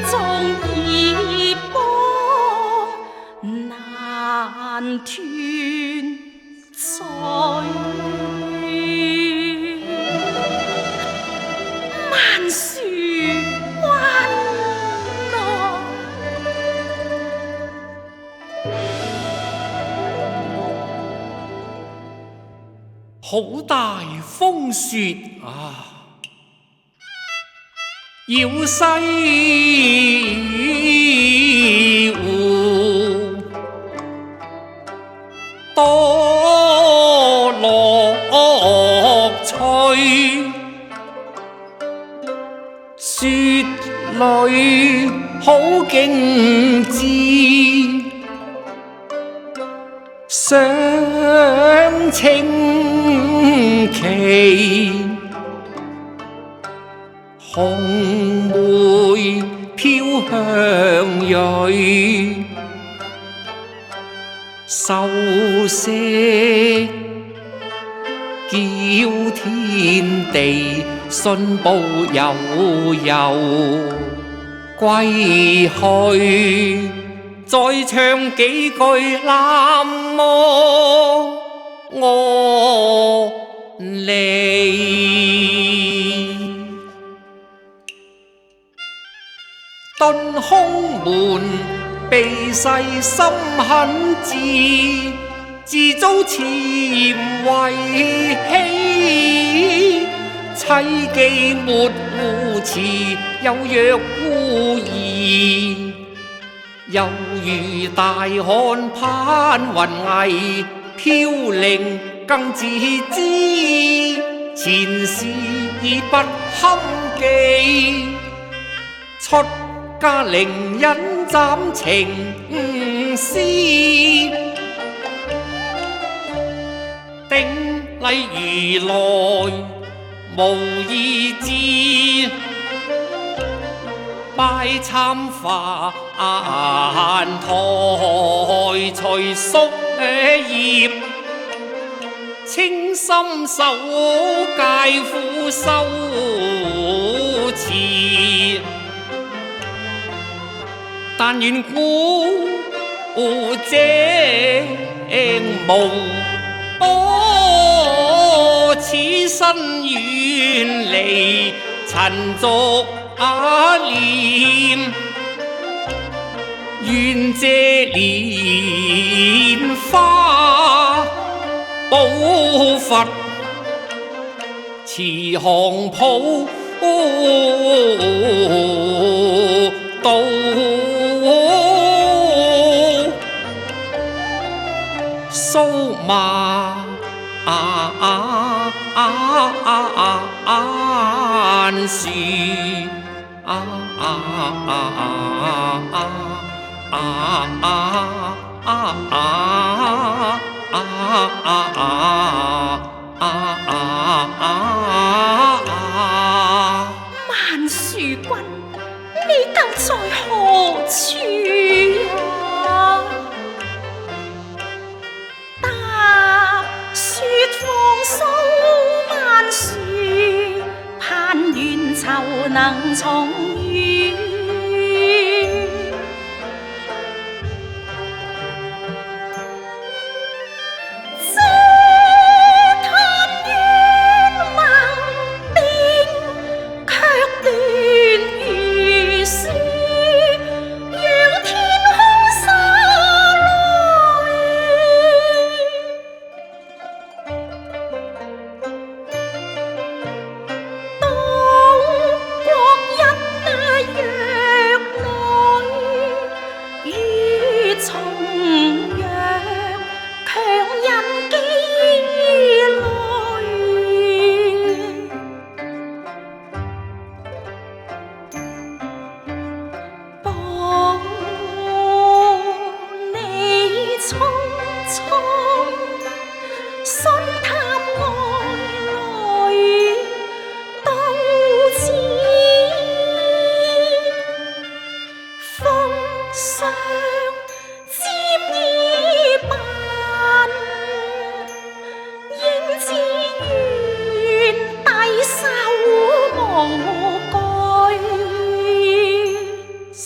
縱異邦難斷在萬樹彎落。好大風雪啊！要西湖多樂趣，雪裏好景致，賞清奇。紅梅飄香蕊，秀色叫天地信步悠悠歸去，再唱幾句南無我利。頓空門避世心很志，自遭潛為欺。妻既沒護持，有若孤兒。猶如大旱攀雲霓，飄零更自知，前事已不堪記。出家伶忍斬情絲，頂禮如來無二致，拜參飯台除宿業，清心守戒苦修持。但願故者無此身遠離塵俗念，願借蓮花寶佛持航普渡蘇麻樹萬樹君，你等在何處啊？踏雪放蘇萬樹，盼願愁能重遇。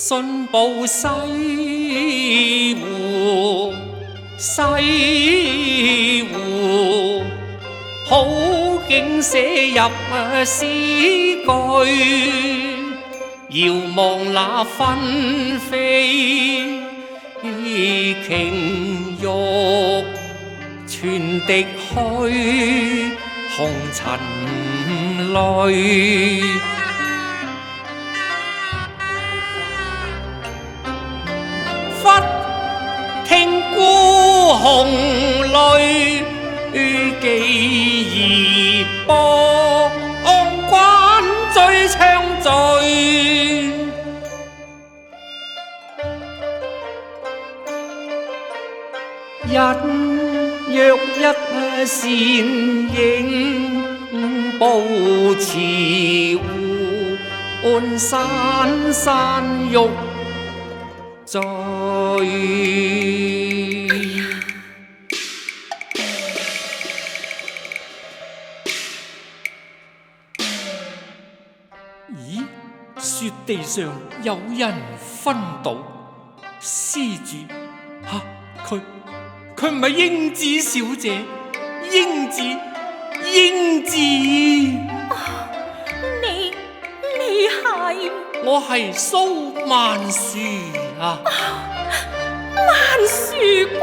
信步西湖，西湖好景寫入詩句，遙望那紛飛瓊玉，傳笛虛紅塵淚。忽聽孤鴻淚，寄兒波關追槍醉。隱約一倩影，步池湖畔山山玉醉。咦？雪地上有人昏倒，施主佢唔係英子小姐，英子。你係？我係蘇萬樹啊！萬樹君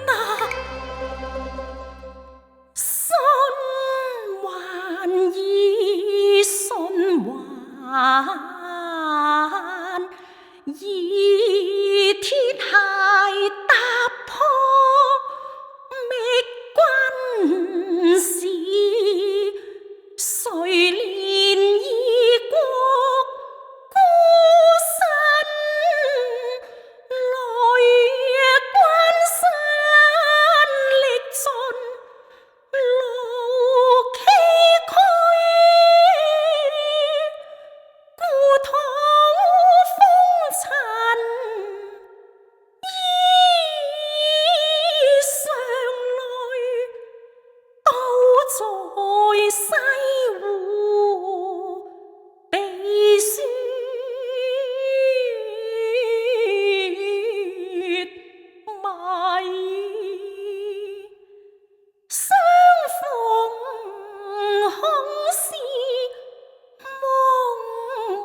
啊，信還已信還，以鐵鞋踏破覓君時，誰憐異國孤身來關山歷盡路崎嶇，故土風塵衣裳淚，都在西湖地雪迷，相逢恐是夢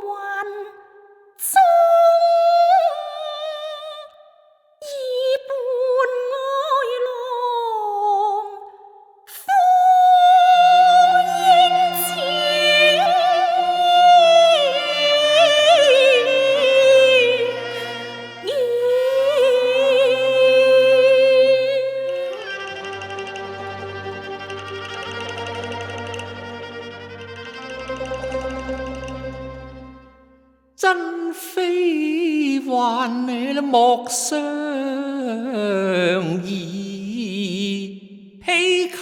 魂中，已伴哀郎赴英真非還你莫相疑，豈堪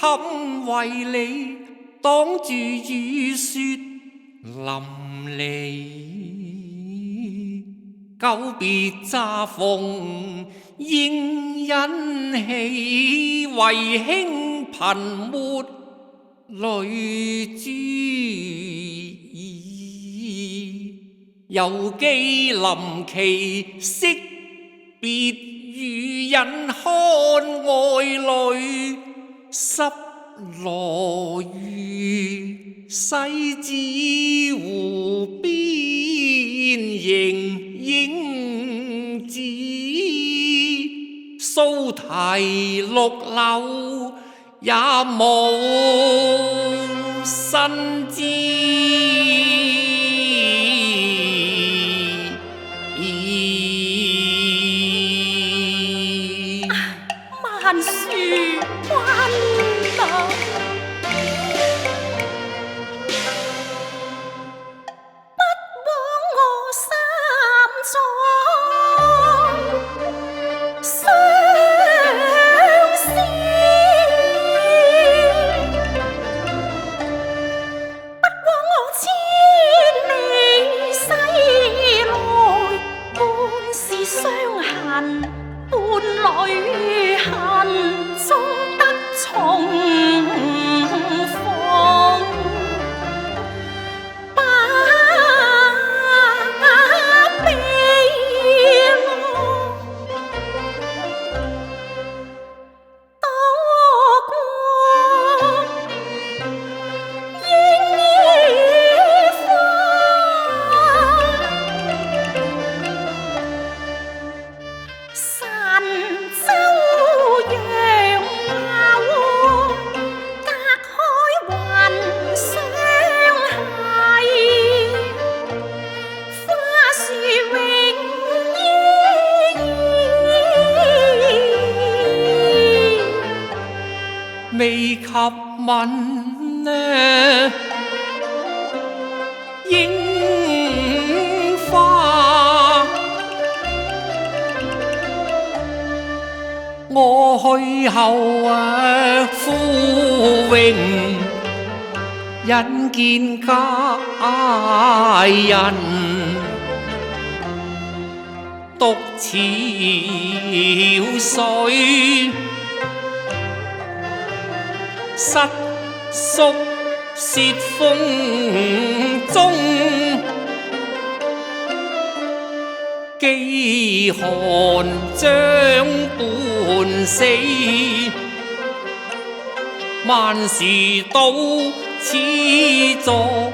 為你擋住雨雪淋漓。久別乍逢應欣喜，為輕貧沒淚珠。猶記臨期惜別，餘人看外淚濕羅襦，西子湖邊迎影子，蘇堤綠柳也無新枝。萬樹君啊，不枉我三載相思，不枉我千里西來，半是傷痕半淚痕中得重逢，把臂吻呢櫻花，我去後枯榮，因見佳人獨憔悴，瑟縮薛風中，飢寒將半死，萬事到此狀，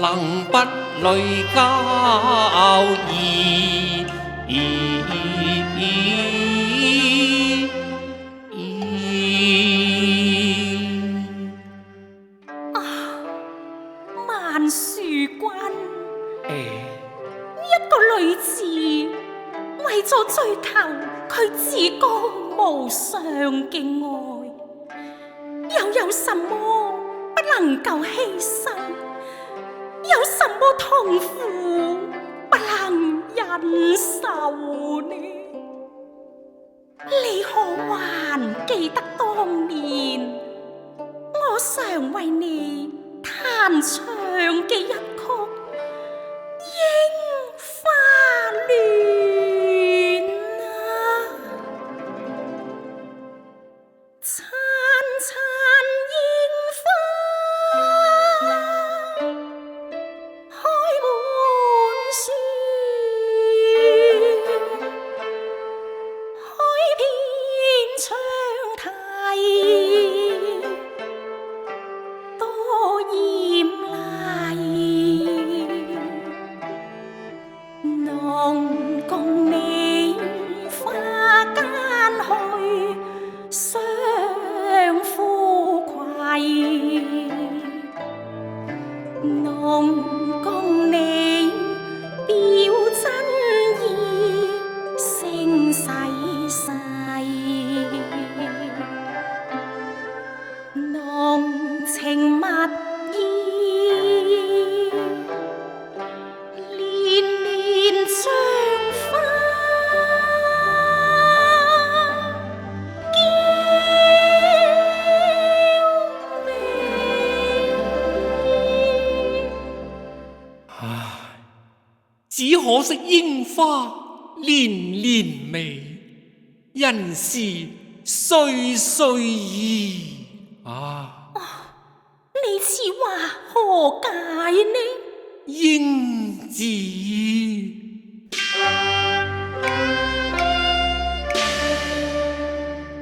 能不慮交誼？萬樹君，一個女子為咗追求佢至高無上嘅愛，又有什麼不能夠犧牲？有什麼痛苦不能忍受呢？你可還記得當年我常為你彈唱嘅一曲《櫻花戀》啊？燦燦櫻花開滿樹，開遍窗台，多艷麗，能共你花間去，相呼攜，能共你表真意，聲細細，濃情蜜意，連連像花嬌美。只可惜櫻花年年美，人事歲歲異。你此話何解呢？英子，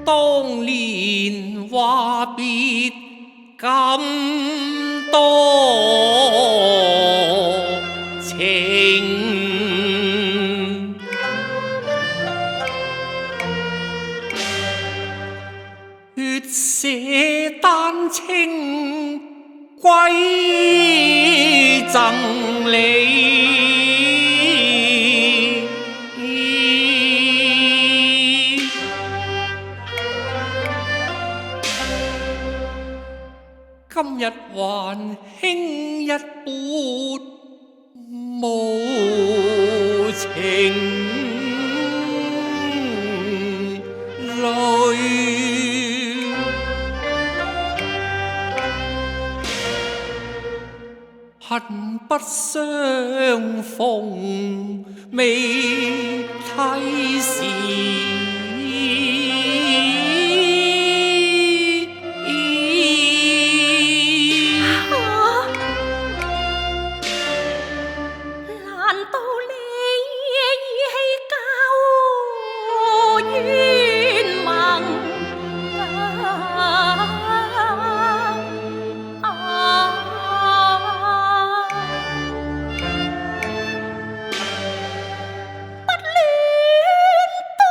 當年話別咁多情，血捨丹青歸贈你。今日還輕一撥無情淚，恨不相逢未睇時。難道你意氣舊冤盟不戀東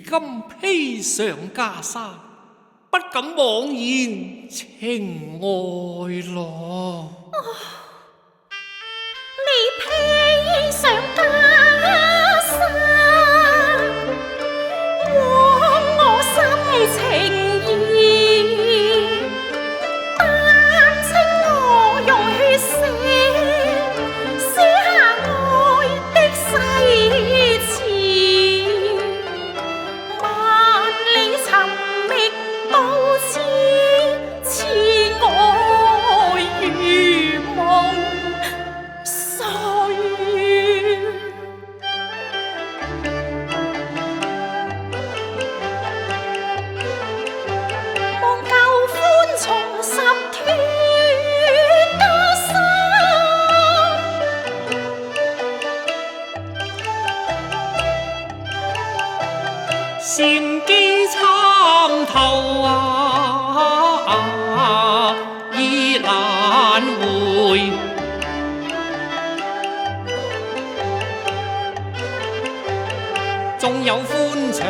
今披上袈裟，不敢妄言情愛咯。你披上袈裟，枉我心情意，但稱我用血寫下愛的誓詞，萬里尋覓都知，痴愛如夢碎。望舊歡重拾脱袈裟，禪機參透已難回，縱有歡暢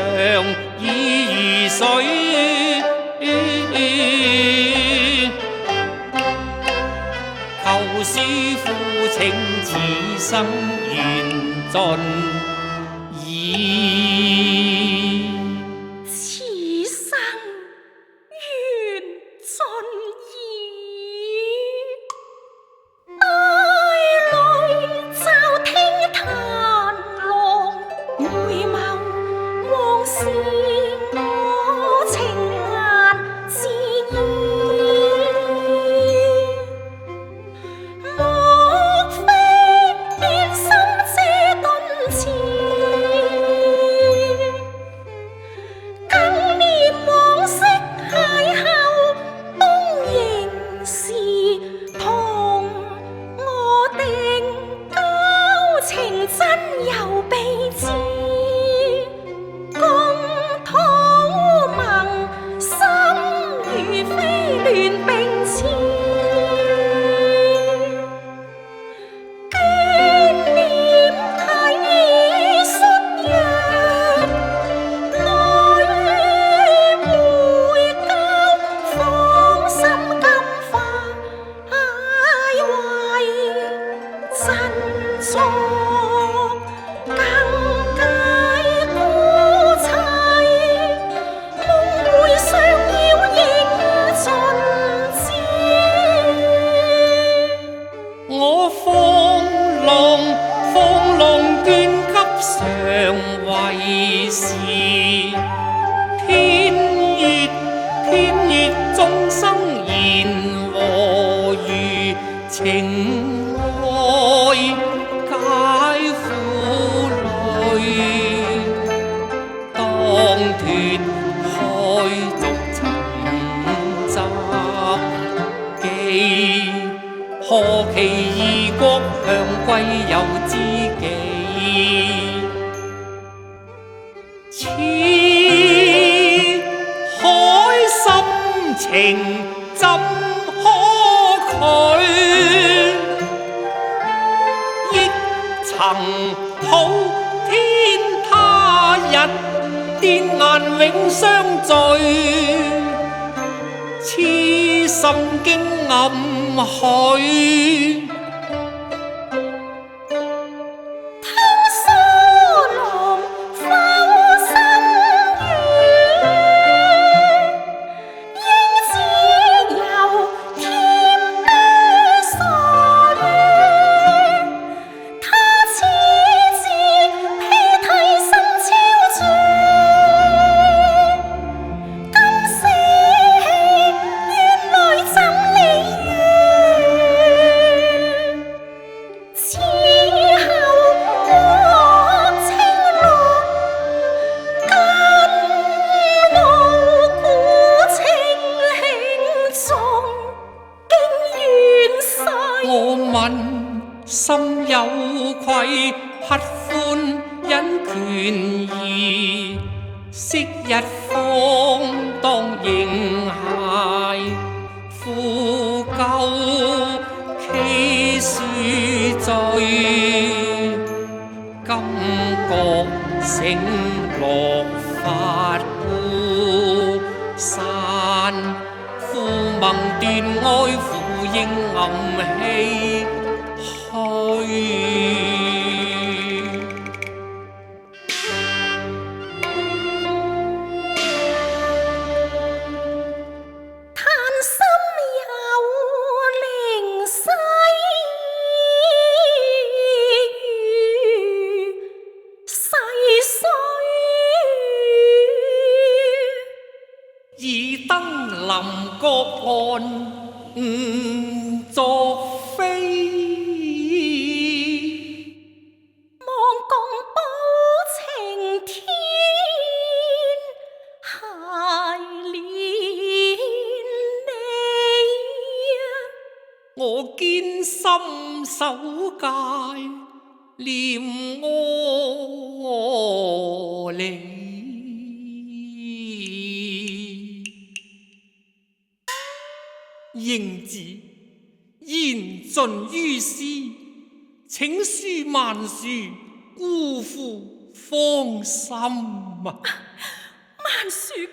已如水，求是負情此生緣盡意。此生緣盡意，帶淚驟聽彈浪，回眸往事我情難自抑。莫非變心這頓詞，更念往昔邂逅，當仍是同我定交情真有備至，共土盟心如飛亂並刺，眷念太已率弱，來回交芳心金化為振作，更解孤凄，夢回尚要應盡知。我放浪捐給上為是，天熱眾生言和餘，情愛解苦淚，當脫開逐塵雜記，何其異國鄉歸有知己，似海深情怎可拒？亦曾討天他日，癲眼永相聚，痴心經暗許。心有愧，乞歡因權宜，昔日方當形骸，負舊期書罪，今覺醒落花。散，父盟斷愛，父應暗棄去。已登臨國岸誤作飛，望共保晴天，孩憐你。我堅心守戒，念我你。英子言盡於斯，請恕萬恕，姑父芳心啊！萬樹君，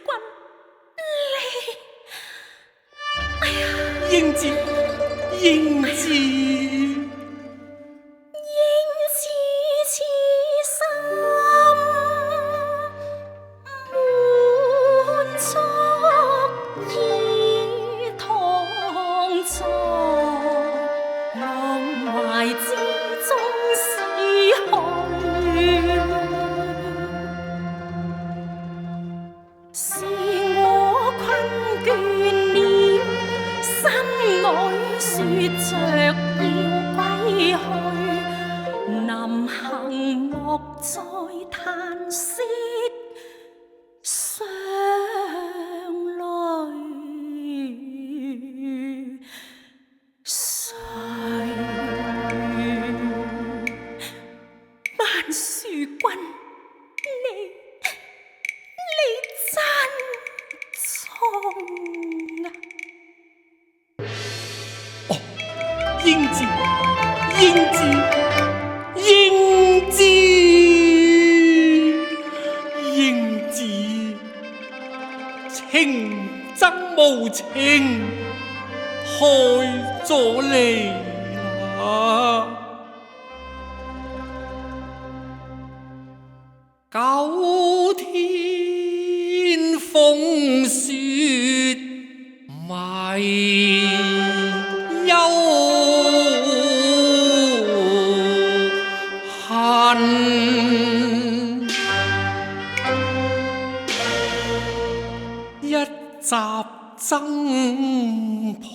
英子，英子，英子此心滿足意同在，浪懷之中思去。是我困倦了，心裏說着要歸去，臨行莫再嘆息傷淚垂。萬樹君，你真聰啊！哦，英子，英子，英子，英子，情真無情，害咗你啦！九天風雪迷幽恨，一襲僧袍